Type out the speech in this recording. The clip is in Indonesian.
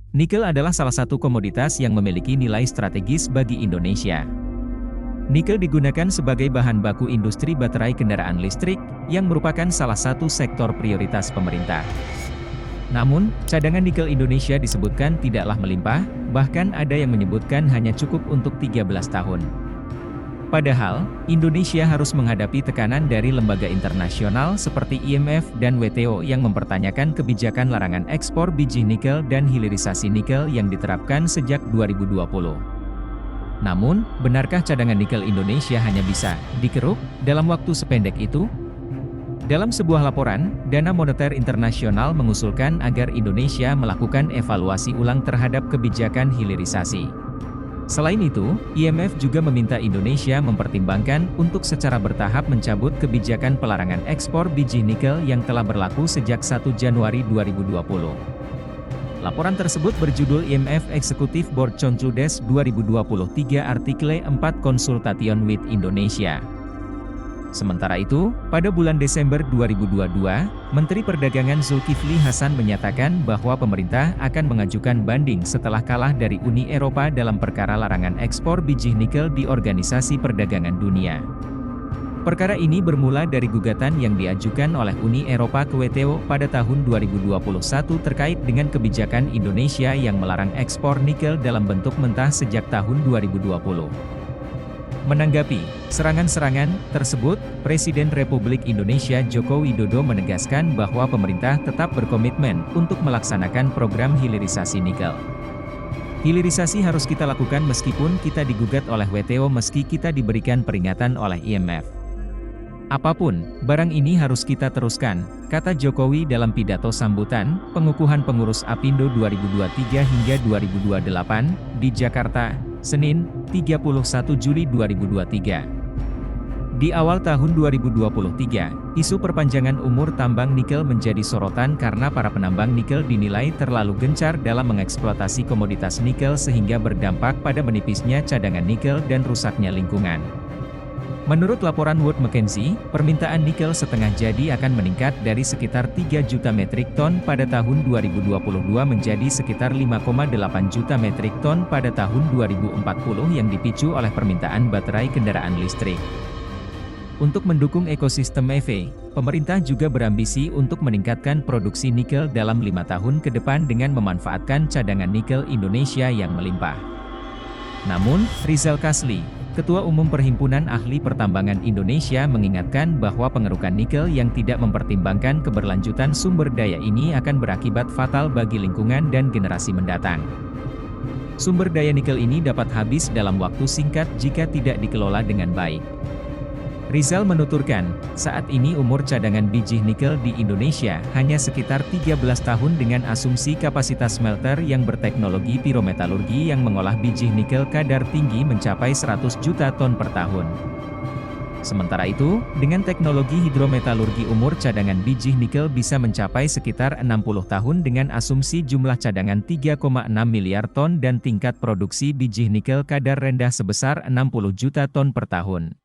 Nikel adalah salah satu komoditas yang memiliki nilai strategis bagi Indonesia. Nikel digunakan sebagai bahan baku industri baterai kendaraan listrik, yang merupakan salah satu sektor prioritas pemerintah. Namun, cadangan nikel Indonesia disebutkan tidaklah melimpah, bahkan ada yang menyebutkan hanya cukup untuk 13 tahun. Padahal, Indonesia harus menghadapi tekanan dari lembaga internasional seperti IMF dan WTO yang mempertanyakan kebijakan larangan ekspor biji nikel dan hilirisasi nikel yang diterapkan sejak 2020. Namun, benarkah cadangan nikel Indonesia hanya bisa dikeruk dalam waktu sependek itu? Dalam sebuah laporan, Dana Moneter Internasional mengusulkan agar Indonesia melakukan evaluasi ulang terhadap kebijakan hilirisasi. Selain itu, IMF juga meminta Indonesia mempertimbangkan untuk secara bertahap mencabut kebijakan pelarangan ekspor biji nikel yang telah berlaku sejak 1 Januari 2020. Laporan tersebut berjudul IMF Executive Board Concludes 2023 Artikel 4 Consultation with Indonesia. Sementara itu, pada bulan Desember 2022, Menteri Perdagangan Zulkifli Hasan menyatakan bahwa pemerintah akan mengajukan banding setelah kalah dari Uni Eropa dalam perkara larangan ekspor biji nikel di Organisasi Perdagangan Dunia. Perkara ini bermula dari gugatan yang diajukan oleh Uni Eropa ke WTO pada tahun 2021 terkait dengan kebijakan Indonesia yang melarang ekspor nikel dalam bentuk mentah sejak tahun 2020. Menanggapi serangan-serangan tersebut, Presiden Republik Indonesia Joko Widodo menegaskan bahwa pemerintah tetap berkomitmen untuk melaksanakan program hilirisasi nikel. Hilirisasi harus kita lakukan meskipun kita digugat oleh WTO meski kita diberikan peringatan oleh IMF. Apapun, barang ini harus kita teruskan, kata Jokowi dalam pidato sambutan, pengukuhan pengurus APindo 2023 hingga 2028, di Jakarta, Senin, 31 Juli 2023. Di awal tahun 2023, isu perpanjangan umur tambang nikel menjadi sorotan karena para penambang nikel dinilai terlalu gencar dalam mengeksploitasi komoditas nikel sehingga berdampak pada menipisnya cadangan nikel dan rusaknya lingkungan. Menurut laporan Wood Mackenzie, permintaan nikel setengah jadi akan meningkat dari sekitar 3 juta metrik ton pada tahun 2022 menjadi sekitar 5,8 juta metrik ton pada tahun 2040 yang dipicu oleh permintaan baterai kendaraan listrik. Untuk mendukung ekosistem EV, pemerintah juga berambisi untuk meningkatkan produksi nikel dalam 5 tahun ke depan dengan memanfaatkan cadangan nikel Indonesia yang melimpah. Namun, Rizal Kasli, Ketua Umum Perhimpunan Ahli Pertambangan Indonesia mengingatkan bahwa pengerukan nikel yang tidak mempertimbangkan keberlanjutan sumber daya ini akan berakibat fatal bagi lingkungan dan generasi mendatang. Sumber daya nikel ini dapat habis dalam waktu singkat jika tidak dikelola dengan baik. Rizal menuturkan, saat ini umur cadangan biji nikel di Indonesia hanya sekitar 13 tahun dengan asumsi kapasitas smelter yang berteknologi pirometalurgi yang mengolah biji nikel kadar tinggi mencapai 100 juta ton per tahun. Sementara itu, dengan teknologi hidrometalurgi umur cadangan biji nikel bisa mencapai sekitar 60 tahun dengan asumsi jumlah cadangan 3,6 miliar ton dan tingkat produksi biji nikel kadar rendah sebesar 60 juta ton per tahun.